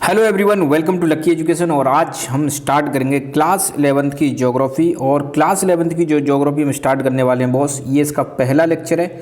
Hello everyone, welcome to lucky education. और आज हम स्टार्ट करेंगे क्लास 11th की ज्योग्राफी। और क्लास 11th की जो ज्योग्राफी हम स्टार्ट करने वाले हैं बॉस, ये इसका पहला लेक्चर है।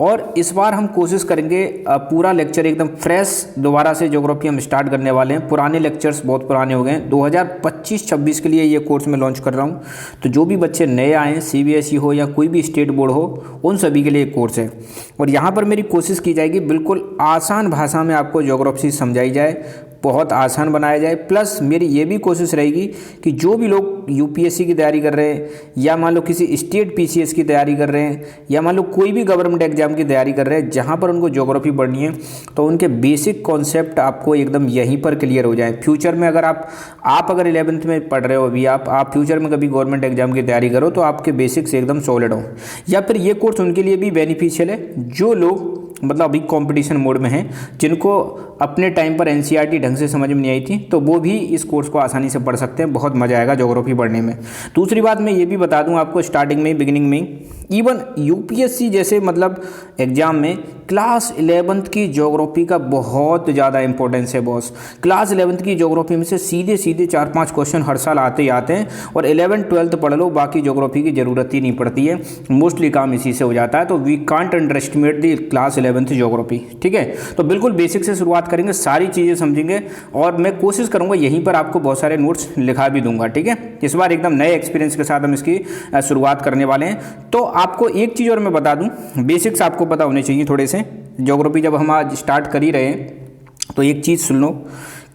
और इस बार हम कोशिश करेंगे पूरा लेक्चर एकदम फ्रेश दोबारा से ज्योग्राफी हम स्टार्ट करने वाले हैं। पुराने लेक्चर्स बहुत पुराने हो गए हैं। 2025-26 के लिए ये कोर्स मैं लॉन्च कर रहा हूँ। तो जो भी बच्चे नए आए हैं, सीबीएसई हो या कोई भी स्टेट बोर्ड हो, उन सभी के लिए कोर्स है। और यहाँ पर मेरी कोशिश की जाएगी बिल्कुल आसान भाषा में आपको ज्योग्राफी समझाई जाए, बहुत आसान बनाया जाए। प्लस मेरी ये भी कोशिश रहेगी कि जो भी लोग यूपीएससी की तैयारी कर रहे हैं, या मान लो किसी स्टेट पीसीएस की तैयारी कर रहे हैं, या मान लो कोई भी गवर्नमेंट एग्जाम की तैयारी कर रहे हैं जहाँ पर उनको ज्योग्राफी पढ़नी है, तो उनके बेसिक कॉन्सेप्ट आपको एकदम यहीं पर क्लियर हो जाए। फ्यूचर में अगर आप अगर 11th में पढ़ रहे हो अभी, आप फ्यूचर में कभी गवर्नमेंट एग्जाम की तैयारी करो तो आपके बेसिक्स एकदम सॉलिड हो। या फिर ये कोर्स उनके लिए भी बेनिफिशियल है जो लोग मतलब अभी कंपटीशन मोड में हैं, जिनको अपने टाइम पर एनसीईआरटी ढंग से समझ में नहीं आई थी, तो वो भी इस कोर्स को आसानी से पढ़ सकते हैं। बहुत मज़ा आएगा ज्योग्राफी पढ़ने में। दूसरी बात मैं ये भी बता दूं आपको स्टार्टिंग में, बिगिनिंग में, इवन यूपीएससी जैसे मतलब एग्जाम में क्लास 11th की ज्योग्राफी का बहुत ज़्यादा इंपॉर्टेंस है बॉस। क्लास 11th की ज्योग्राफी में से सीधे 4-5 क्वेश्चन हर साल आते ही आते हैं। और 11th-12th पढ़ लो, बाकी ज्योग्राफी की ज़रूरत ही नहीं पड़ती है, मोस्टली काम इसी से हो जाता है। तो we can't underestimate the class 11th geography. ठीक है, तो बिल्कुल बेसिक से शुरुआत करेंगे, सारी चीज़ें समझेंगे। और मैं कोशिश करूँगा यहीं पर आपको बहुत सारे नोट्स लिखा भी दूंगा। ठीक है, इस बार एकदम नए एक्सपीरियंस के साथ हम इसकी शुरुआत करने वाले हैं। तो आपको एक चीज़ और मैं बता दूं, बेसिक्स आपको पता होने चाहिए थोड़े से। ज्योग्राफी जब हम आज स्टार्ट कर ही रहे हैं तो एक चीज़ सुन लो।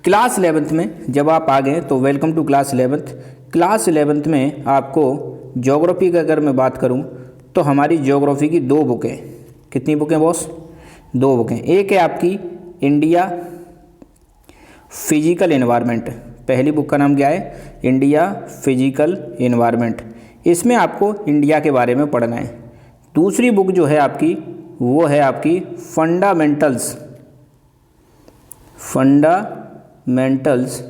क्लास 11th में जब आप आ गए तो welcome to class 11th। Class 11th में आपको ज्योग्राफी की अगर मैं बात करूं तो हमारी ज्योग्राफी की 2 बुकें, कितनी बुकें बॉस? 2 बुकें। एक है आपकी इंडिया फिजिकल एनवायरनमेंट। पहली बुक का नाम क्या है? India physical environment. इसमें आपको इंडिया के बारे में पढ़ना है। दूसरी बुक जो है आपकी, वो है आपकी फंडामेंटल्स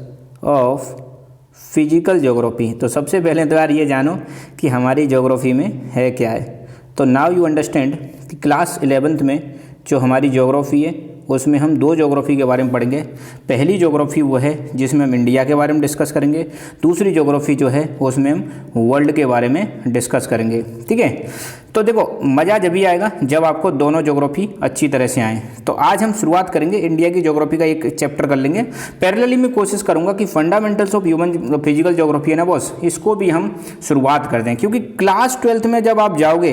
ऑफ फिजिकल ज्योग्राफी। तो सबसे पहले तो यार ये जानो कि हमारी ज्योग्राफी में है क्या है। तो नाउ यू अंडरस्टैंड कि क्लास 11th में जो हमारी ज्योग्राफी है उसमें हम 2 ज्योग्राफी के बारे में पढ़ेंगे। पहली ज्योग्राफी वो है जिसमें हम इंडिया के बारे में डिस्कस करेंगे। दूसरी ज्योग्राफी जो है उसमें हम वर्ल्ड के बारे में डिस्कस करेंगे। ठीक है, तो देखो मज़ा जब भी आएगा जब आपको दोनों ज्योग्राफी अच्छी तरह से आएँ। तो आज हम शुरुआत करेंगे इंडिया की ज्योग्राफी का, एक चैप्टर कर लेंगे। पैरेलली मैं कोशिश करूँगा कि fundamentals of human physical geography है ना बॉस, इसको भी हम शुरुआत कर दें। क्योंकि क्लास 12th में जब आप जाओगे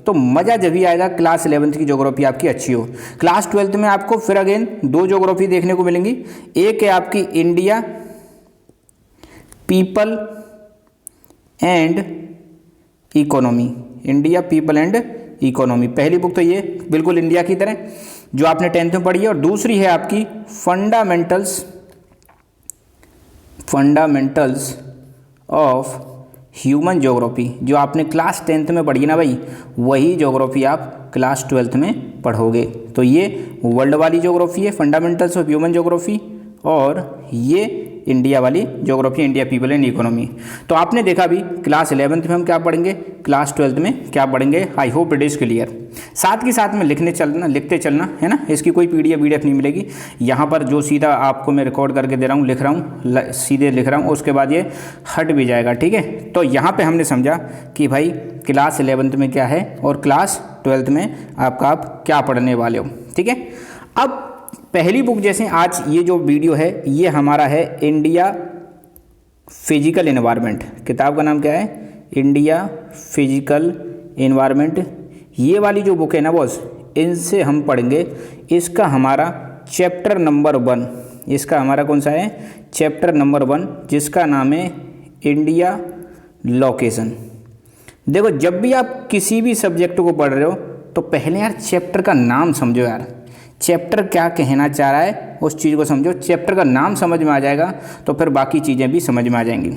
तो मज़ा जब ही आएगा क्लास 11th की ज्योग्राफी आपकी अच्छी हो। क्लास 12th में आपको फिर अगेन 2 ज्योग्राफी देखने को मिलेंगी। एक है आपकी India people and economy. India people and economy पहली बुक तो ये बिल्कुल इंडिया की तरह जो आपने 10th में पढ़ी है। और दूसरी है आपकी फंडामेंटल्स ऑफ ह्यूमन ज्योग्राफी, जो आपने क्लास 10th में पढ़ी ना भाई, वही ज्योग्राफी आप क्लास 12th में पढ़ोगे। तो ये वर्ल्ड वाली ज्योग्राफी है, फंडामेंटल्स ऑफ ह्यूमन ज्योग्राफी, और ये इंडिया वाली geography, India people and economy. तो आपने देखा अभी क्लास 11th में हम क्या पढ़ेंगे, क्लास 12th में क्या पढ़ेंगे। I hope it is clear. साथ के साथ में लिखते चलना है ना। इसकी कोई पीडीएफ नहीं मिलेगी। यहाँ पर जो सीधा आपको मैं रिकॉर्ड करके दे रहा हूँ, लिख रहा हूँ, सीधे लिख रहा हूँ, उसके बाद ये हट भी जाएगा। ठीक है, तो यहाँ पर हमने समझा कि भाई क्लास 11th में क्या है और क्लास 12th में आप क्या पढ़ने वाले हो। ठीक है, अब पहली बुक जैसे आज ये जो वीडियो है ये हमारा है इंडिया फिजिकल एनवायरनमेंट। किताब का नाम क्या है? India physical environment. ये वाली जो बुक है ना बॉस, इनसे हम पढ़ेंगे। इसका हमारा चैप्टर नंबर 1, इसका हमारा कौन सा है? चैप्टर नंबर 1, जिसका नाम है इंडिया लोकेशन। देखो जब भी आप किसी भी सब्जेक्ट को पढ़ रहे हो तो पहले यार चैप्टर का नाम समझो। यार चैप्टर क्या कहना चाह रहा है उस चीज़ को समझो। चैप्टर का नाम समझ में आ जाएगा तो फिर बाकी चीज़ें भी समझ में आ जाएंगी।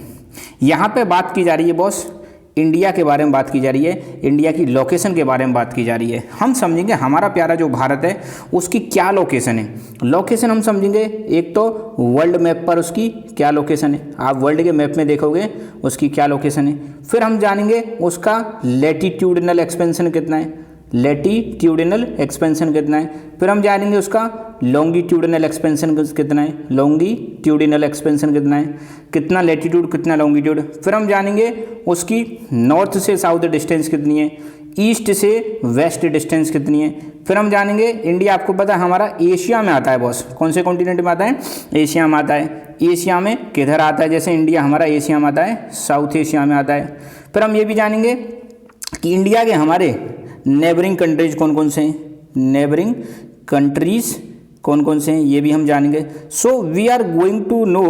यहाँ पे बात की जा रही है बॉस, इंडिया के बारे में बात की जा रही है, इंडिया की लोकेशन के बारे में बात की जा रही है। हम समझेंगे हमारा प्यारा जो भारत है उसकी क्या लोकेशन है। लोकेशन हम समझेंगे, एक तो वर्ल्ड मैप पर उसकी क्या लोकेशन है, आप वर्ल्ड के मैप में देखोगे उसकी क्या लोकेशन है। फिर हम जानेंगे उसका लैटिट्यूडिनल एक्सपेंशन कितना है, लेटीट्यूडिनल एक्सपेंशन कितना है, फिर हम जानेंगे उसका लॉन्गिट्यूडिनल एक्सपेंशन कितना है, लॉन्गिट्यूडिनल एक्सपेंशन कितना है, कितना लेटीट्यूड कितना लॉन्गिट्यूड, फिर हम जानेंगे उसकी नॉर्थ से साउथ डिस्टेंस कितनी है, ईस्ट से वेस्ट डिस्टेंस कितनी है, फिर हम जानेंगे इंडिया आपको पता है हमारा एशिया में आता है बॉस, कौन से कॉन्टिनेंट में आता है, एशिया में आता है, एशिया में किधर आता है, जैसे इंडिया हमारा एशिया में आता है, साउथ एशिया में आता है, फिर हम ये भी जानेंगे कि इंडिया के हमारे नेबरिंग कंट्रीज कौन कौन से हैं, नेबरिंग कंट्रीज कौन कौन से हैं ये भी हम जानेंगे। So we are going to know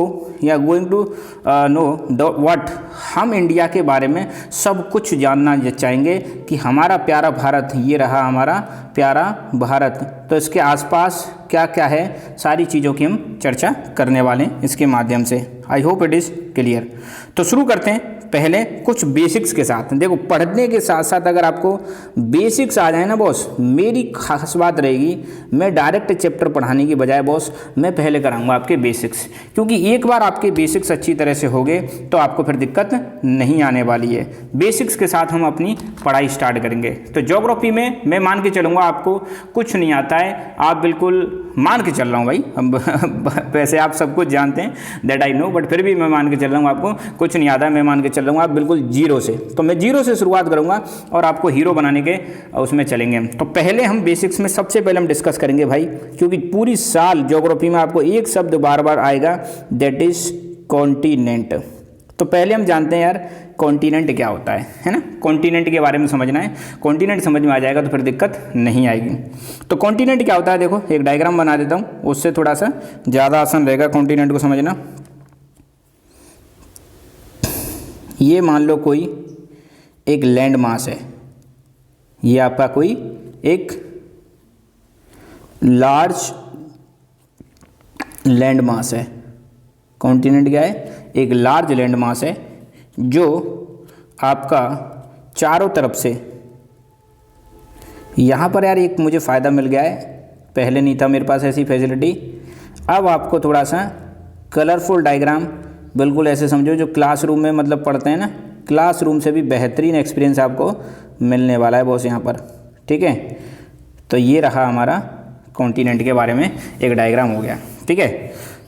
या going to know the what, हम इंडिया के बारे में सब कुछ जानना चाहेंगे कि हमारा प्यारा भारत, ये रहा हमारा प्यारा भारत, तो इसके आसपास क्या क्या है सारी चीज़ों की हम चर्चा करने वाले हैं इसके माध्यम से। I hope it is clear. तो शुरू करते हैं पहले कुछ बेसिक्स के साथ। देखो पढ़ने के साथ साथ अगर आपको बेसिक्स आ जाए ना बॉस, मेरी खास बात रहेगी मैं डायरेक्ट चैप्टर पढ़ाने की बजाय बॉस मैं पहले कराऊंगा आपके बेसिक्स, क्योंकि एक बार आपके बेसिक्स अच्छी तरह से हो गए तो आपको फिर दिक्कत नहीं आने वाली है। बेसिक्स के साथ हम अपनी पढ़ाई स्टार्ट करेंगे। तो ज्योग्राफी में मैं मान के चलूँगा आपको कुछ नहीं आता है, आप बिल्कुल मान के चल रहा हूँ भाई, हम वैसे आप सब कुछ जानते हैं दैट आई नो, बट फिर भी मैं मान के चल रहा हूँ आपको कुछ नहीं आता है, मैं मान के चल रहा हूँ आप बिल्कुल जीरो से। तो मैं जीरो से शुरुआत करूँगा और आपको हीरो बनाने के उसमें चलेंगे। तो पहले हम बेसिक्स में सबसे पहले हम डिस्कस करेंगे भाई, क्योंकि पूरी साल ज्योग्राफी में आपको एक शब्द बार बार आएगा दैट इज कॉन्टिनेंट। तो पहले हम जानते हैं यार कॉन्टिनेंट क्या होता है ना, कॉन्टिनेंट के बारे में समझना है, कॉन्टिनेंट समझ में आ जाएगा तो फिर दिक्कत नहीं आएगी। तो कॉन्टिनेंट क्या होता है, देखो एक डायग्राम बना देता हूँ, उससे थोड़ा सा ज़्यादा आसान रहेगा कॉन्टिनेंट को समझना। ये मान लो कोई एक लैंड मास है, ये आपका कोई एक लार्ज लैंड मास है। कॉन्टिनेंट क्या है, एक लार्ज लैंड मास है जो आपका चारों तरफ से, यहाँ पर यार एक मुझे फ़ायदा मिल गया है, पहले नहीं था मेरे पास ऐसी फैसिलिटी। अब आपको थोड़ा सा कलरफुल डायग्राम बिल्कुल ऐसे समझो जो क्लासरूम में मतलब पढ़ते हैं ना, क्लासरूम से भी बेहतरीन एक्सपीरियंस आपको मिलने वाला है बॉस यहाँ पर, ठीक है। तो ये रहा हमारा कॉन्टिनेंट के बारे में एक डायग्राम हो गया, ठीक है।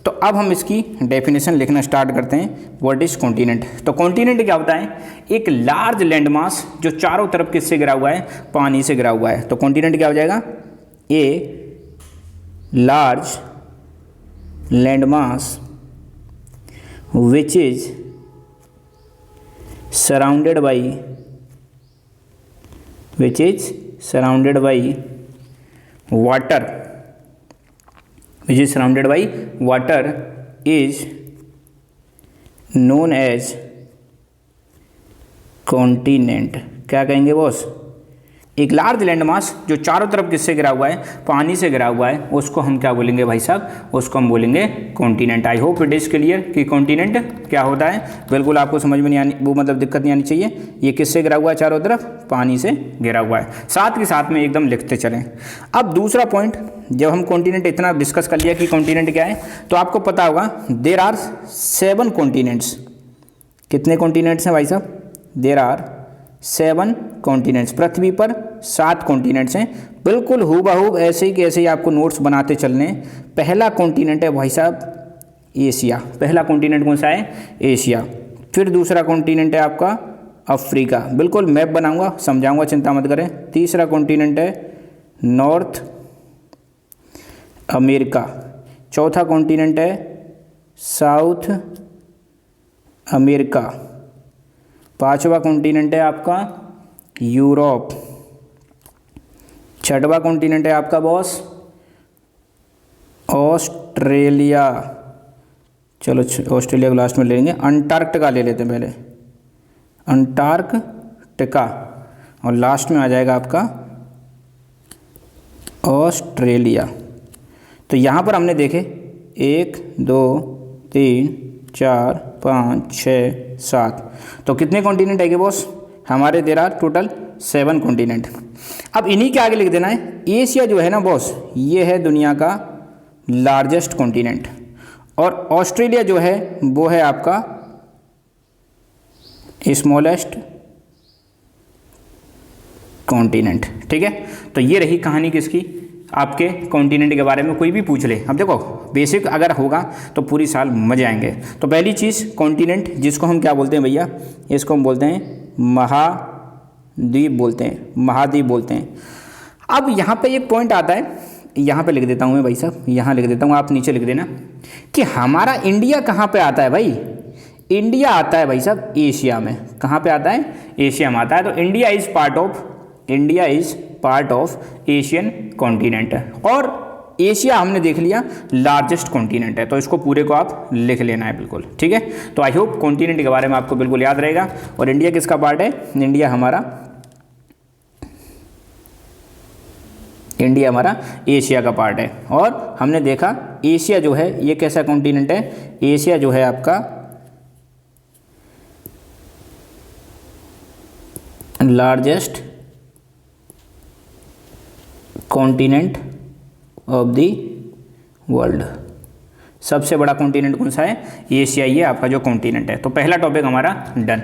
तो अब हम इसकी डेफिनेशन लिखना स्टार्ट करते हैं। What is continent. तो कॉन्टिनेंट क्या होता है, एक लार्ज लैंड मास जो चारों तरफ किससे घिरा हुआ है, पानी से घिरा हुआ है। तो कॉन्टिनेंट क्या हो जाएगा, a large land mass which is surrounded by water, which is surrounded by water is known as continent। क्या कहेंगे बॉस, एक लार्ज लैंड मास जो चारों तरफ किससे घिरा हुआ है, पानी से घिरा हुआ है, उसको हम क्या बोलेंगे भाई साहब, उसको हम बोलेंगे continent. I hope it is clear कि कॉन्टिनेंट क्या होता है, बिल्कुल आपको समझ में नहीं आनी, वो मतलब दिक्कत नहीं आनी चाहिए। ये किससे घिरा हुआ है, चारों तरफ पानी से घिरा हुआ है, साथ के साथ में एकदम लिखते चलें। अब दूसरा पॉइंट, जब हम कॉन्टिनेंट इतना डिस्कस कर लिया कि कॉन्टिनेंट क्या है, तो आपको पता होगा देर आर 7 कॉन्टिनेंट्स। कितने कॉन्टिनेंट्स हैं भाई साहब, देर आर 7 कॉन्टिनेंट्स। पृथ्वी पर 7 कॉन्टिनेंट्स हैं, बिल्कुल हूबहू ऐसे ही कि ऐसे ही आपको नोट्स बनाते चलने। पहला कॉन्टिनेंट है भाई साहब एशिया, पहला कॉन्टिनेंट कौन सा है, एशिया। फिर दूसरा कॉन्टिनेंट है आपका अफ्रीका, बिल्कुल मैप बनाऊंगा समझाऊंगा, चिंता मत करें। तीसरा कॉन्टिनेंट है नॉर्थ अमेरिका। चौथा कॉन्टिनेंट है साउथ अमेरिका। पांचवा कॉन्टिनेंट है आपका यूरोप। छठवां कॉन्टिनेंट है आपका बॉस ऑस्ट्रेलिया। चलो ऑस्ट्रेलिया को लास्ट में ले लेंगे। अंटार्कटिका ले लेते हैं पहले, अंटार्कटिका, और लास्ट में आ जाएगा आपका ऑस्ट्रेलिया। तो यहाँ पर हमने देखे 1 2 3 4 5 6 7, तो कितने कॉन्टिनेंट है बॉस हमारे, देर आर टोटल 7 कॉन्टिनेंट। अब इन्हीं के आगे लिख देना है एशिया जो है ना बॉस, ये है दुनिया का लार्जेस्ट कॉन्टिनेंट, और ऑस्ट्रेलिया जो है वो है आपका स्मॉलेस्ट कॉन्टिनेंट। ठीक है, तो ये रही कहानी किसकी, आपके कॉन्टिनेंट के बारे में कोई भी पूछ ले। अब देखो बेसिक अगर होगा तो पूरी साल मजे आएंगे। तो पहली चीज़ कॉन्टिनेंट, जिसको हम क्या बोलते हैं भैया, इसको हम बोलते हैं महाद्वीप बोलते हैं, महाद्वीप बोलते हैं। अब यहाँ पे एक पॉइंट आता है, यहाँ पे लिख देता हूँ मैं भाई साहब, यहाँ लिख देता हूँ, आप नीचे लिख देना कि हमारा इंडिया कहाँ पे आता है भाई। इंडिया आता है भाई साहब एशिया में। कहाँ पे आता है, एशिया में आता है। तो India is part of Asian continent. और एशिया हमने देख लिया लार्जेस्ट कॉन्टिनेंट है, तो इसको पूरे को आप लिख लेना है बिल्कुल। ठीक है, तो आई होप कॉन्टिनेंट के बारे में आपको बिल्कुल याद रहेगा। और इंडिया किसका पार्ट है, इंडिया हमारा एशिया का पार्ट है। और हमने देखा एशिया जो है ये कैसा कॉन्टिनेंट है, एशिया जो है आपका largest continent of the world. सबसे बड़ा कॉन्टिनेंट कौन सा है, एशिया, ये आपका जो कॉन्टिनेंट है। तो पहला टॉपिक हमारा डन।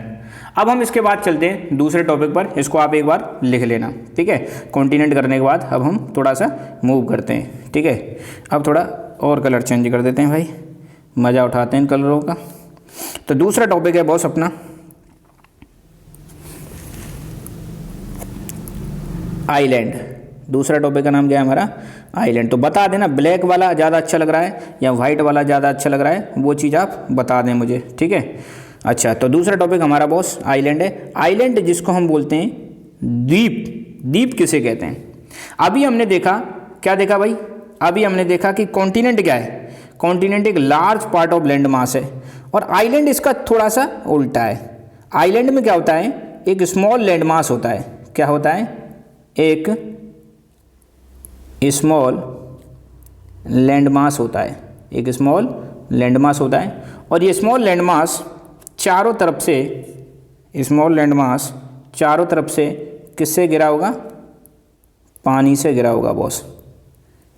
अब हम इसके बाद चलते हैं दूसरे टॉपिक पर, इसको आप एक बार लिख लेना। ठीक है, कॉन्टिनेंट करने के बाद अब हम थोड़ा सा मूव करते हैं। ठीक है, अब थोड़ा और कलर चेंज कर देते हैं भाई, मज़ा उठाते हैं इन कलरों का। तो दूसरा टॉपिक है बॉस अपना आइलैंड। दूसरा टॉपिक का नाम क्या है हमारा, आइलैंड। तो बता देना ब्लैक वाला ज़्यादा अच्छा लग रहा है या वाइट वाला ज़्यादा अच्छा लग रहा है, वो चीज़ आप बता दें मुझे। ठीक है, अच्छा, तो दूसरा टॉपिक हमारा बॉस आइलैंड है। आइलैंड जिसको हम बोलते हैं द्वीप। द्वीप किसे कहते हैं, अभी हमने देखा, क्या देखा भाई, अभी हमने देखा कि कॉन्टिनेंट क्या है, कॉन्टिनेंट एक large part of land mass है। और आइलैंड इसका थोड़ा सा उल्टा है। आइलैंड में क्या होता है, एक स्मॉल लैंड मास होता है। क्या होता है, एक स्मॉल लैंड मास होता है, एक स्मॉल लैंड मास होता है। और ये स्मॉल लैंड मास चारों तरफ से, स्मॉल लैंड मास चारों तरफ से किससे घिरा होगा, पानी से घिरा होगा बॉस।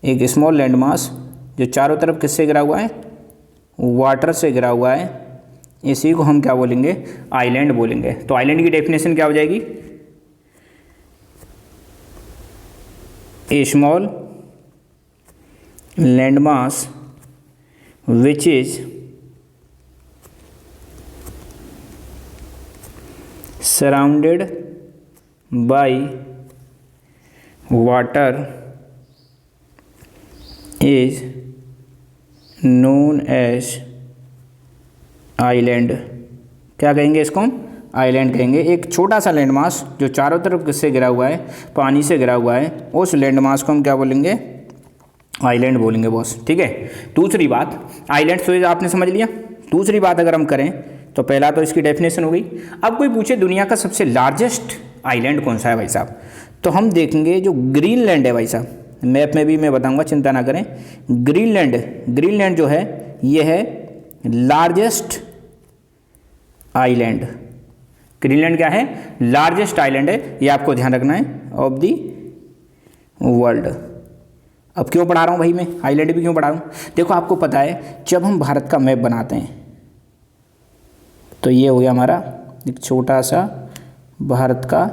एक स्मॉल लैंड मास जो चारों तरफ किससे घिरा हुआ है, वाटर से घिरा हुआ है, इसी को हम क्या बोलेंगे, आइलैंड बोलेंगे। तो आइलैंड की डेफिनेशन क्या हो जाएगी, a small land mass which is surrounded by water is known as island। क्या कहेंगे इसको हम, आइलैंड कहेंगे। एक छोटा सा लैंड मास जो चारों तरफ किससे घिरा हुआ है, पानी से घिरा हुआ है, उस लैंड मास को हम क्या बोलेंगे, आइलैंड बोलेंगे बॉस। ठीक है, दूसरी बात, आइलैंड तो आपने समझ लिया। दूसरी बात अगर हम करें तो पहला तो इसकी डेफिनेशन हो गई। अब कोई पूछे दुनिया का सबसे लार्जेस्ट आइलैंड कौन सा है भाई साहब, तो हम देखेंगे जो ग्रीनलैंड है भाई साहब, मैप में भी मैं बताऊंगा, चिंता ना करें। ग्रीनलैंड जो है ये है लार्जेस्ट आइलैंड। ग्रीनलैंड क्या है, लार्जेस्ट आइलैंड है, ये आपको ध्यान रखना है, ऑफ द वर्ल्ड। अब क्यों पढ़ा रहा हूँ भाई मैं, आइलैंड भी क्यों पढ़ा रहा हूँ, देखो आपको पता है जब हम भारत का मैप बनाते हैं तो ये हो गया हमारा एक छोटा सा भारत का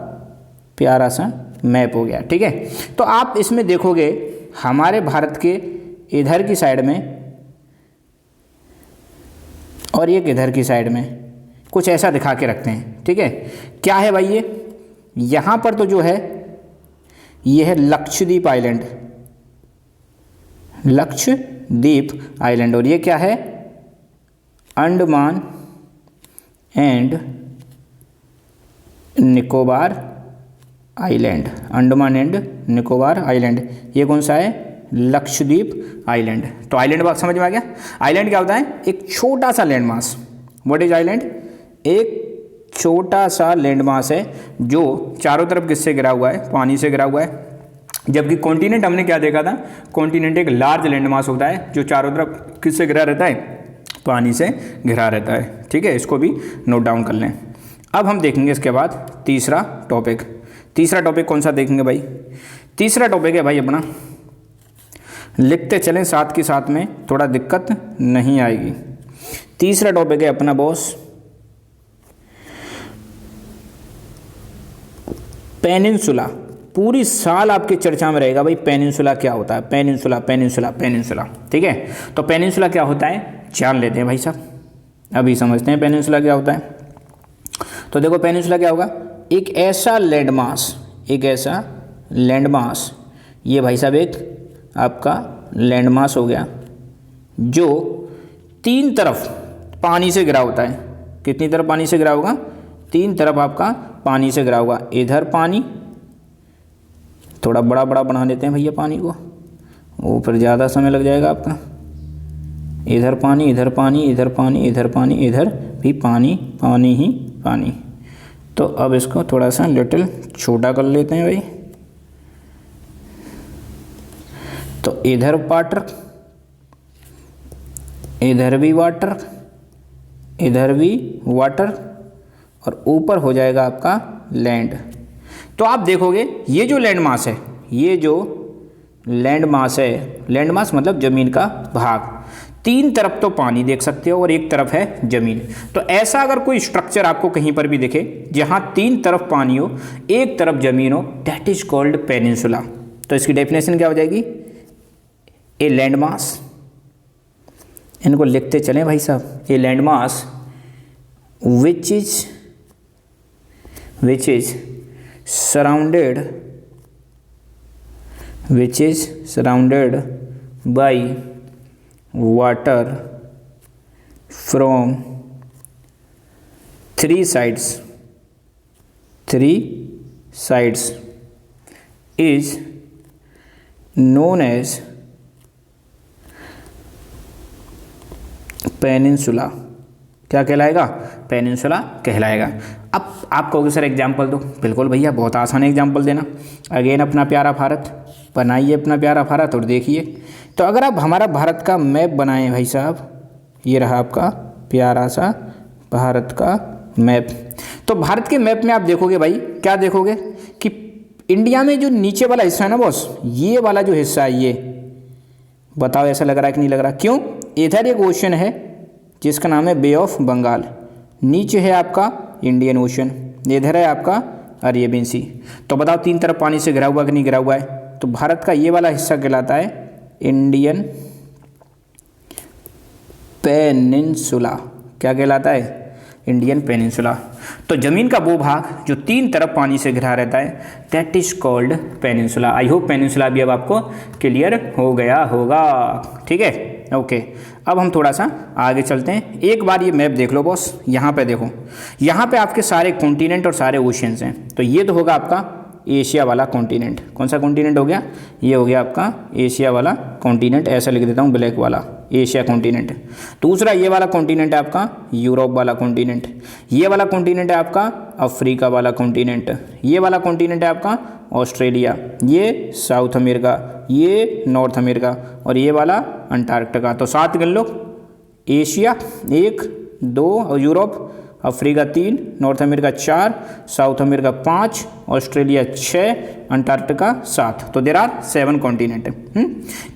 प्यारा सा मैप हो गया। ठीक है, तो आप इसमें देखोगे हमारे भारत के इधर की साइड में और एक इधर की साइड में कुछ ऐसा दिखा के रखते हैं। ठीक है, क्या है भाई ये, यहाँ पर तो जो है ये है लक्षद्वीप आइलैंड, लक्षद्वीप आइलैंड। और ये क्या है, Andaman and Nicobar island, Andaman and Nicobar island. ये कौन सा है, लक्षद्वीप आइलैंड। तो आइलैंड बात समझ में आ गया। आइलैंड क्या होता है, एक छोटा सा land mass. What is island, एक छोटा सा लैंड मास है जो चारों तरफ किससे घिरा हुआ है, पानी से घिरा हुआ है। जबकि कॉन्टिनेंट हमने क्या देखा था, कॉन्टिनेंट एक लार्ज लैंड मास होता है जो चारों तरफ किससे घिरा रहता है, पानी से घिरा रहता है। ठीक है, इसको भी नोट डाउन कर लें। अब हम देखेंगे इसके बाद तीसरा टॉपिक। तीसरा टॉपिक कौन सा देखेंगे भाई, तीसरा टॉपिक है भाई अपना, लिखते चलें साथ के साथ में, थोड़ा दिक्कत नहीं आएगी। तीसरा टॉपिक है अपना बॉस पेनिनसुला। पूरी साल आपके चर्चा में रहेगा भाई पेनिनसुला क्या होता है, पेनिनसुला पेनिनसुला पेनिनसुला। ठीक है, तो पेनिनसुला क्या होता है जान लेते हैं भाई साहब, अभी समझते हैं पेनिनसुला क्या होता है। तो देखो पेनिनसुला क्या होगा, एक ऐसा लैंडमास, एक ऐसा लैंडमास, ये भाई साहब एक आपका लैंडमास हो गया जो 3 तरफ पानी से घिरा होता है। कितनी तरफ पानी से घिरा होगा, 3 तरफ आपका पानी से घिरा होगा। इधर पानी, थोड़ा बड़ा बड़ा बना देते हैं भैया पानी को, वो फिर ज़्यादा समय लग जाएगा आपका। इधर पानी, इधर पानी, इधर पानी, इधर पानी, इधर भी पानी, पानी ही पानी। तो अब इसको थोड़ा सा लिटिल छोटा कर लेते हैं भाई। तो इधर वाटर, इधर भी वाटर, इधर भी वाटर, और ऊपर हो जाएगा आपका लैंड। तो आप देखोगे ये जो लैंड मास है, ये जो लैंड मास है, लैंड मास मतलब ज़मीन का भाग, 3 तरफ तो पानी देख सकते हो और एक तरफ है ज़मीन। तो ऐसा अगर कोई स्ट्रक्चर आपको कहीं पर भी दिखे जहाँ 3 तरफ पानी हो, एक तरफ ज़मीन हो, दैट इज कॉल्ड पेनिनसुला। तो इसकी डेफिनेशन क्या हो जाएगी, ए लैंड मास, इनको लिखते चलें भाई साहब, a land mass which is surrounded by water from 3 sides is known as peninsula. क्या कहलाएगा, पेनिनसुला कहलाएगा। अब आप कहोगे सर एग्जाम्पल दो, बिल्कुल भैया बहुत आसान एग्जाम्पल देना। अगेन अपना प्यारा भारत, बनाइए अपना प्यारा भारत और देखिए। तो अगर आप हमारा भारत का मैप बनाएं भाई साहब, ये रहा आपका प्यारा सा भारत का मैप। तो भारत के मैप में आप देखोगे भाई, क्या देखोगे कि इंडिया में जो नीचे वाला हिस्सा है ना बॉस, ये वाला जो हिस्सा है, ये बताओ ऐसा लग रहा है कि नहीं लग रहा, क्यों? इधर एक ओशन है जिसका नाम है बे ऑफ बंगाल, नीचे है आपका इंडियन ओशन, इधर है आपका अरेबियन सी। तो बताओ 3 तरफ पानी से घिरा हुआ कि नहीं घिरा हुआ है? तो भारत का ये वाला हिस्सा कहलाता है इंडियन पेनिनसुला। क्या कहलाता है? Indian peninsula. तो ज़मीन का वो भाग जो 3 तरफ पानी से घिरा रहता है, that is called peninsula. I hope peninsula भी अब आपको क्लियर हो गया होगा। ठीक है, ओके। अब हम थोड़ा सा आगे चलते हैं। एक बार ये मैप देख लो बॉस, यहाँ पे देखो, यहाँ पे आपके सारे कॉन्टिनेंट और सारे ओशियंस हैं। तो ये तो होगा आपका एशिया वाला कॉन्टिनेंट। कौन सा कॉन्टिनेंट हो गया? ये हो गया आपका एशिया वाला कॉन्टिनेंट, ऐसा लिख देता हूँ ब्लैक वाला, एशिया कॉन्टिनेंट। दूसरा ये वाला कॉन्टिनेंट है आपका यूरोप वाला कॉन्टिनेंट। ये वाला कॉन्टिनेंट है आपका अफ्रीका वाला कॉन्टिनेंट। ये वाला कॉन्टिनेंट है आपका ऑस्ट्रेलिया, ये साउथ अमेरिका, ये नॉर्थ अमेरिका, और ये वाला अंटार्कटिका। तो 7 गिन लो, एशिया 1 2, और Europe, Africa 3, north America 4, south America 5, Australia 6, Antarctica 7। तो देयर आर 7 कॉन्टिनेंट,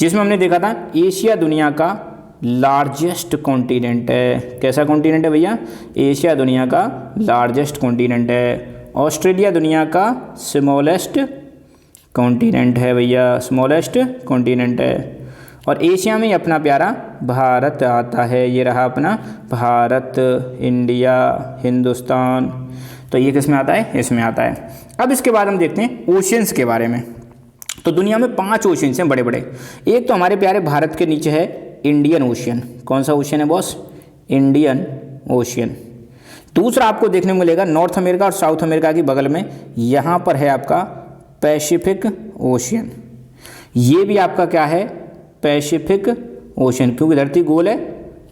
जिसमें हमने देखा था एशिया दुनिया का लार्जेस्ट कॉन्टिनेंट है। कैसा कॉन्टिनेंट है भैया? एशिया दुनिया का लार्जेस्ट कॉन्टिनेंट है। ऑस्ट्रेलिया दुनिया का स्मॉलेस्ट कॉन्टिनेंट है भैया, स्मॉलेस्ट कॉन्टिनेंट है। और एशिया में अपना प्यारा भारत आता है। ये रहा अपना भारत, इंडिया, हिंदुस्तान। तो ये किस में आता है? इसमें आता है। अब इसके बाद हम देखते हैं ओशियंस के बारे में। तो दुनिया में 5 ओशियंस हैं बड़े बड़े। एक तो हमारे प्यारे भारत के नीचे है इंडियन ओशियन। कौन सा ओशियन है बॉस? Indian ocean. दूसरा आपको देखने को मिलेगा नॉर्थ अमेरिका और साउथ अमेरिका की बगल में, यहाँ पर है आपका पैसिफिक ओशियन। ये भी आपका क्या है? पैसिफिक ओशन, क्योंकि धरती गोल है।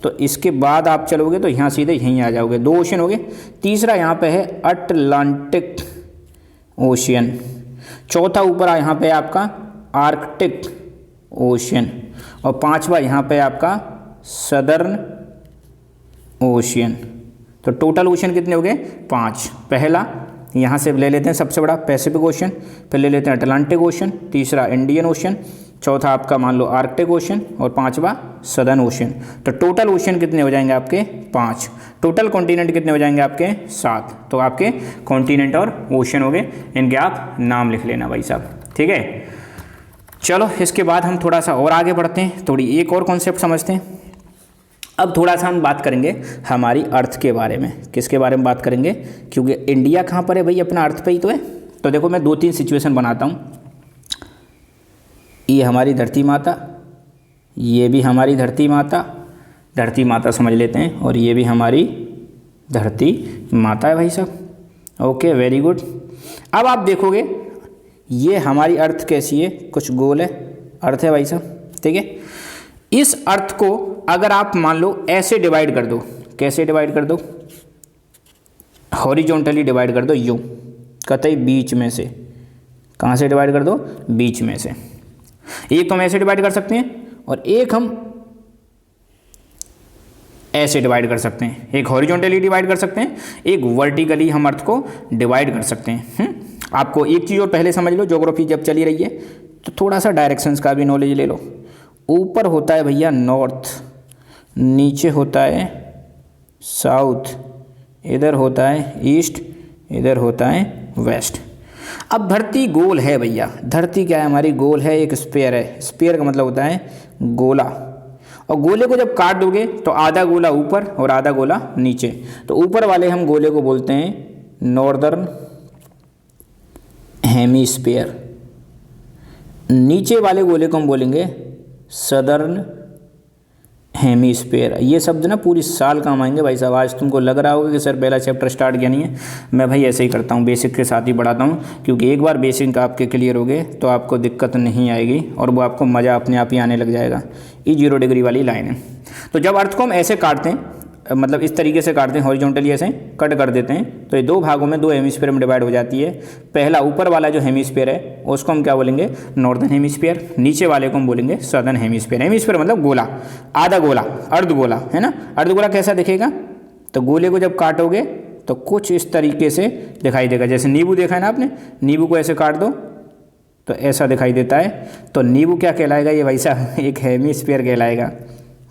तो इसके बाद आप चलोगे तो यहाँ सीधे यहीं आ जाओगे। 2 ओशन हो गए। तीसरा यहाँ पे है अटलांटिक ओशियन। चौथा ऊपर यहाँ पे आपका आर्कटिक ओशियन, और 5वां यहाँ पे आपका सदर्न ओशियन। तो टोटल ओशन कितने हो गए? 5। पहला यहाँ से ले लेते हैं सबसे बड़ा पैसिफिक ओशन, फिर ले लेते हैं अटलांटिक ओशन, तीसरा इंडियन ओशन, चौथा आपका मान लो आर्कटिक ओशन और पांचवा सदर्न ओशन। तो टोटल ओशन कितने हो जाएंगे आपके 5, टोटल कॉन्टिनेंट कितने हो जाएंगे आपके 7। तो आपके कॉन्टिनेंट और ओशन हो गए, इनके आप नाम लिख लेना भाई साहब, ठीक है। चलो इसके बाद हम थोड़ा सा और आगे बढ़ते हैं, थोड़ी एक और कॉन्सेप्ट समझते हैं। अब थोड़ा सा हम बात करेंगे हमारी अर्थ के बारे में। किसके बारे में बात करेंगे, क्योंकि इंडिया कहाँ पर है भाई, अपना अर्थ पे ही तो है। तो देखो मैं 2-3 सिचुएशन बनाता हूँ। ये हमारी धरती माता, ये भी हमारी धरती माता समझ लेते हैं, और ये भी हमारी धरती माता है भाई साहब। Okay, very good. अब आप देखोगे ये हमारी अर्थ कैसी है, कुछ गोल है, अर्थ है भाई साहब, ठीक है। इस अर्थ को अगर आप मान लो ऐसे डिवाइड कर दो, कैसे डिवाइड कर दो, हॉरिजॉन्टली डिवाइड कर दो, यूं कतई बीच में से। कहाँ से डिवाइड कर दो, बीच में से। एक तो हम ऐसे डिवाइड कर सकते हैं और एक हम ऐसे डिवाइड कर सकते हैं। एक हॉरिजॉन्टली डिवाइड कर सकते हैं, एक वर्टिकली हम अर्थ को डिवाइड कर सकते हैं। आपको एक चीज़ और पहले समझ लो, ज्योग्राफी जब चली रही है तो थोड़ा सा डायरेक्शंस का भी नॉलेज ले लो। ऊपर होता है भैया नॉर्थ, नीचे होता है साउथ, इधर होता है ईस्ट, इधर होता है वेस्ट। अब धरती गोल है भैया, धरती क्या है हमारी, गोल है, एक स्फीयर है। स्फीयर का मतलब होता है गोला, और गोले को जब काट दोगे तो आधा गोला ऊपर और आधा गोला नीचे। तो ऊपर वाले हम गोले को बोलते हैं नॉर्दर्न हेमिस्फीयर, नीचे वाले गोले को हम बोलेंगे सदर्न हेमिस्फीयर। ये शब्द ना पूरी साल काम आएंगे भाई साहब। आज तुमको लग रहा होगा कि सर पहला चैप्टर स्टार्ट किया नहीं है, मैं भाई ऐसे ही करता हूँ, बेसिक के साथ ही बढ़ाता हूँ, क्योंकि एक बार बेसिक आपके क्लियर हो गए तो आपको दिक्कत नहीं आएगी और वो आपको मज़ा अपने आप ही आने लग जाएगा। ये 0 डिग्री वाली लाइन है। तो जब अर्थ को हम ऐसे काटते हैं, मतलब इस तरीके से काटते हैं, हॉरिजॉन्टली ऐसे कट कर देते हैं, तो ये 2 भागों में 2 हेमिस्फीयर में डिवाइड हो जाती है। पहला ऊपर वाला जो हेमिस्फीयर है उसको हम क्या बोलेंगे, नॉर्दर्न हेमिस्फीयर। नीचे वाले को हम बोलेंगे सदर्न हेमिस्फीयर। हेमिस्फीयर मतलब गोला, आधा गोला, अर्धगोला है ना। अर्धगोला कैसा दिखेगा, तो गोले को जब काटोगे तो कुछ इस तरीके से दिखाई देगा। जैसे नींबू देखा है ना आपने, नींबू को ऐसे काट दो तो ऐसा दिखाई देता है। तो नींबू क्या कहलाएगा, ये वैसा एक हेमिस्फीयर कहलाएगा।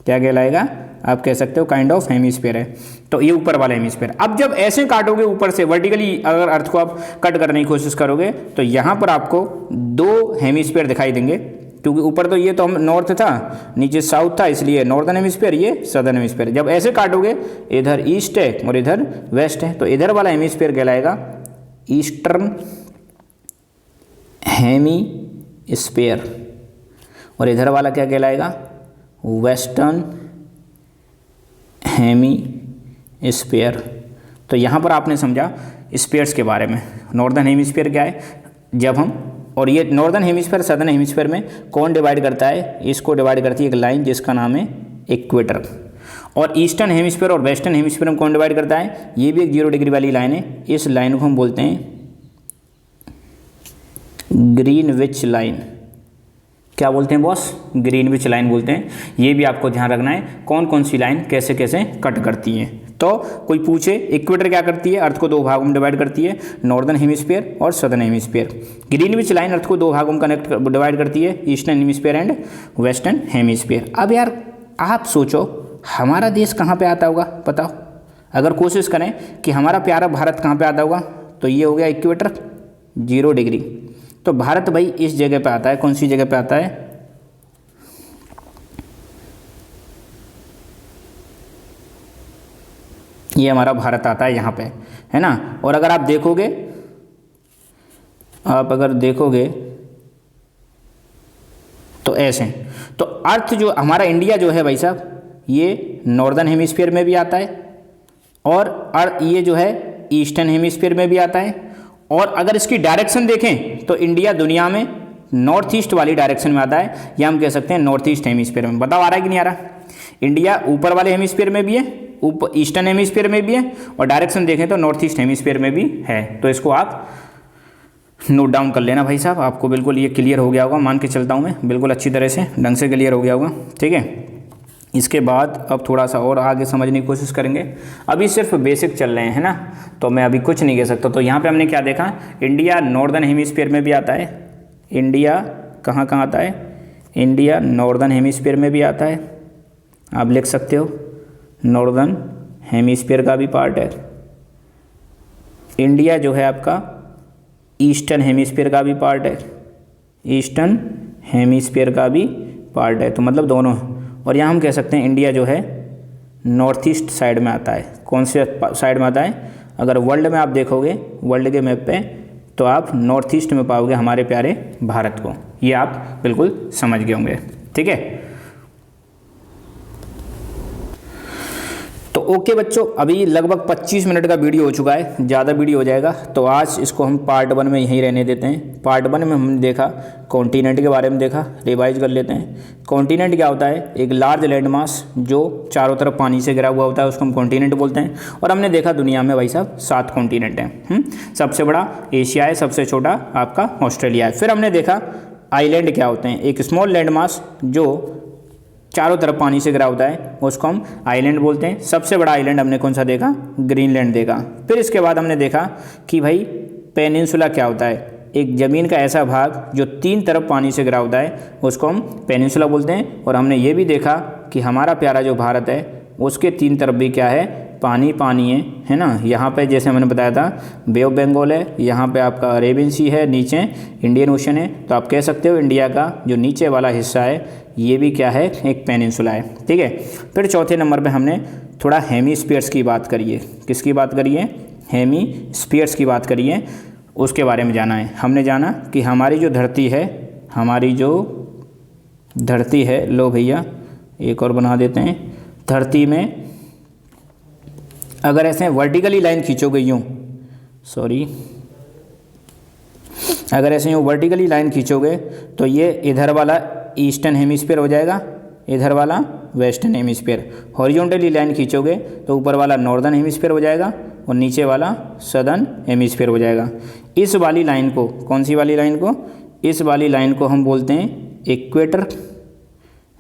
क्या कहलाएगा, आप कह सकते हो काइंड ऑफ हेमिस्फीयर है। तो ये ऊपर वाला हेमिस्फीयर। अब जब ऐसे काटोगे ऊपर से वर्टिकली, अगर अर्थ को आप कट करने की कोशिश करोगे तो यहाँ पर आपको 2 हेमिस्फीयर दिखाई देंगे, क्योंकि ऊपर तो ये तो हम नॉर्थ था, नीचे साउथ था, इसलिए नॉर्दर्न हेमिस्फीयर, ये सदर्न हेमिस्फीयर। जब ऐसे काटोगे इधर ईस्ट है और इधर वेस्ट है, तो इधर वाला हेमिस्फीयर कहलाएगा ईस्टर्न हेमिस्फीयर और इधर वाला क्या कहलाएगा, वेस्टर्न हेमिस्फीयर। तो यहाँ पर आपने समझा स्फीयर्स के बारे में। नॉर्दर्न हेमिस्फीयर क्या है, जब हम, और ये नॉर्दर्न हेमिस्फीयर सदर्न हेमिस्फीयर में कौन डिवाइड करता है, इसको डिवाइड करती है एक लाइन जिसका नाम है इक्वेटर। और ईस्टर्न हेमिस्फीयर और वेस्टर्न हेमिस्फीयर में कौन डिवाइड करता है, ये भी एक 0 डिग्री वाली लाइन है। इस लाइन को हम बोलते हैं ग्रीनविच लाइन। क्या बोलते हैं बॉस, ग्रीनविच लाइन बोलते हैं। ये भी आपको ध्यान रखना है, कौन कौन सी लाइन कैसे कैसे कट करती हैं। तो कोई पूछे इक्वेटर क्या करती है, अर्थ को 2 भागों में डिवाइड करती है, नॉर्दर्न हेमिस्फीयर और सदर्न हेमिस्फीयर। ग्रीनविच लाइन अर्थ को 2 भागों में कनेक्ट डिवाइड करती है, eastern hemisphere and western hemisphere. अब यार आप सोचो हमारा देश कहाँ पे आता होगा, बताओ। अगर कोशिश करें कि हमारा प्यारा भारत कहाँ पे आता होगा, तो ये हो गया इक्वेटर 0 डिग्री। तो भारत भाई इस जगह पे आता है, कौन सी जगह पे आता है, ये हमारा भारत आता है यहाँ पे, है ना। और अगर आप देखोगे, तो ऐसे, तो अर्थ जो हमारा इंडिया जो है भाई साहब, ये नॉर्दर्न हेमिस्फीयर में भी आता है, और ये जो है ईस्टर्न हेमिस्फीयर में भी आता है। और अगर इसकी डायरेक्शन देखें तो इंडिया दुनिया में नॉर्थ ईस्ट वाली डायरेक्शन में आता है, या हम कह सकते हैं नॉर्थ ईस्ट हेमिस्फीयर में। बताओ आ रहा है कि नहीं आ रहा। इंडिया ऊपर वाले हेमिस्फीयर में भी है, ऊपर ईस्टर्न हेमिस्फीयर में भी है, और डायरेक्शन देखें तो नॉर्थ ईस्ट हेमिस्फीयर में भी है। तो इसको आप नोट डाउन कर लेना भाई साहब, आपको बिल्कुल ये क्लियर हो गया होगा, मान के चलता हूँ मैं, बिल्कुल अच्छी तरह से ढंग से क्लियर हो गया होगा, ठीक है। इसके बाद अब थोड़ा सा और आगे समझने की कोशिश करेंगे। अभी सिर्फ बेसिक चल रहे हैं ना, तो मैं अभी कुछ नहीं कह सकता। तो यहाँ पे हमने क्या देखा, इंडिया नॉर्दर्न हेमिस्फीयर में भी आता है। इंडिया कहाँ आता है, इंडिया नॉर्दर्न हेमिस्फीयर में भी आता है, आप लिख सकते हो नॉर्दर्न हेमिस्फीयर का भी पार्ट है। इंडिया जो है आपका ईस्टर्न हेमिस्फीयर का भी पार्ट है, ईस्टर्न हेमिस्फीयर का भी पार्ट है, तो मतलब दोनों। और यहाँ हम कह सकते हैं इंडिया जो है नॉर्थ ईस्ट साइड में आता है। कौन से साइड में आता है? अगर वर्ल्ड में आप देखोगे, वर्ल्ड के मैप पे, तो आप नॉर्थ ईस्ट में पाओगे हमारे प्यारे भारत को। ये आप बिल्कुल समझ गए होंगे, ठीक है। तो ओके बच्चों, अभी लगभग 25 मिनट का वीडियो हो चुका है, ज़्यादा वीडियो हो जाएगा, तो आज इसको हम पार्ट 1 में यहीं रहने देते हैं। पार्ट 1 में हमने देखा कॉन्टिनेंट के बारे में, देखा, रिवाइज कर लेते हैं। कॉन्टिनेंट क्या होता है? एक लार्ज लैंड मास जो चारों तरफ पानी से घिरा हुआ होता है, उसको हम कॉन्टिनेंट बोलते हैं। और हमने देखा दुनिया में भाई साहब 7 कॉन्टिनेंट हैं। सबसे बड़ा एशिया है, सबसे छोटा आपका ऑस्ट्रेलिया है। फिर हमने देखा आइलैंड क्या होते हैं, एक स्मॉल लैंड मास जो चारों तरफ पानी से घिरा होता है, उसको हम आइलैंड बोलते हैं। सबसे बड़ा आइलैंड हमने कौन सा देखा? ग्रीनलैंड देखा। फिर इसके बाद हमने देखा कि भाई पेनिनसुला क्या होता है, एक ज़मीन का ऐसा भाग जो 3 तरफ पानी से घिरा होता है, उसको हम पेनिनसुला बोलते हैं। और हमने ये भी देखा कि हमारा प्यारा जो भारत है उसके 3 तरफ भी क्या है? पानी पानी है ना। यहाँ पे जैसे मैंने बताया था बे ऑफ बंगाल है, यहाँ पे आपका अरेबियन सी है, नीचे इंडियन ओशन है। तो आप कह सकते हो इंडिया का जो नीचे वाला हिस्सा है ये भी क्या है? एक पेनिनसुला है, ठीक है। फिर चौथे नंबर पे हमने थोड़ा हेमिस्फीयर्स की बात करी है। किसकी बात करी है? हेमिस्फीयर्स की बात करी है, उसके बारे में जाना है। हमने जाना कि हमारी जो धरती है, हमारी जो धरती है, लो भैया एक और बना देते हैं। धरती में अगर ऐसे वर्टिकली लाइन खींचोगे यूँ, अगर ऐसे यूँ वर्टिकली लाइन खींचोगे तो ये इधर वाला ईस्टर्न हेमिस्फीयर हो जाएगा, इधर वाला वेस्टर्न हेमिस्फीयर। हॉरिजॉन्टली लाइन खींचोगे तो ऊपर वाला नॉर्दर्न हेमिस्फीयर हो जाएगा और नीचे वाला सदर्न हेमिस्फीयर हो जाएगा। इस वाली लाइन को, कौन सी वाली लाइन को? इस वाली लाइन को हम बोलते हैं इक्वेटर,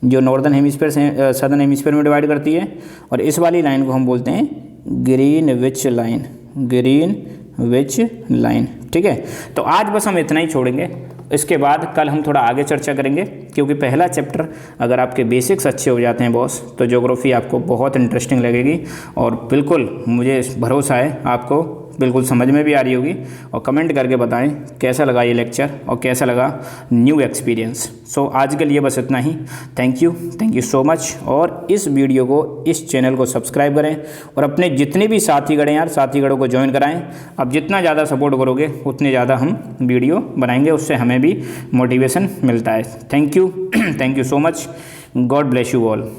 जो नॉर्दर्न हेमिस्फीयर से सदर्न हेमिस्फीयर में डिवाइड करती है। और इस वाली लाइन को हम बोलते हैं ग्रीनविच लाइन, ग्रीनविच लाइन, ठीक है। तो आज बस हम इतना ही छोड़ेंगे, इसके बाद कल हम थोड़ा आगे चर्चा करेंगे, क्योंकि पहला चैप्टर अगर आपके बेसिक्स अच्छे हो जाते हैं बॉस, तो ज्योग्राफी आपको बहुत इंटरेस्टिंग लगेगी। और बिल्कुल मुझे भरोसा है आपको बिल्कुल समझ में भी आ रही होगी। और कमेंट करके बताएं कैसा लगा ये लेक्चर और कैसा लगा न्यू एक्सपीरियंस। सो आज के लिए बस इतना ही। Thank you so much. और इस वीडियो को, इस चैनल को सब्सक्राइब करें और अपने जितने भी साथीगण यार, साथीगणों को ज्वाइन कराएं। अब जितना ज़्यादा सपोर्ट करोगे उतने ज़्यादा हम वीडियो बनाएंगे, उससे हमें भी मोटिवेशन मिलता है। Thank you so much. God bless you all.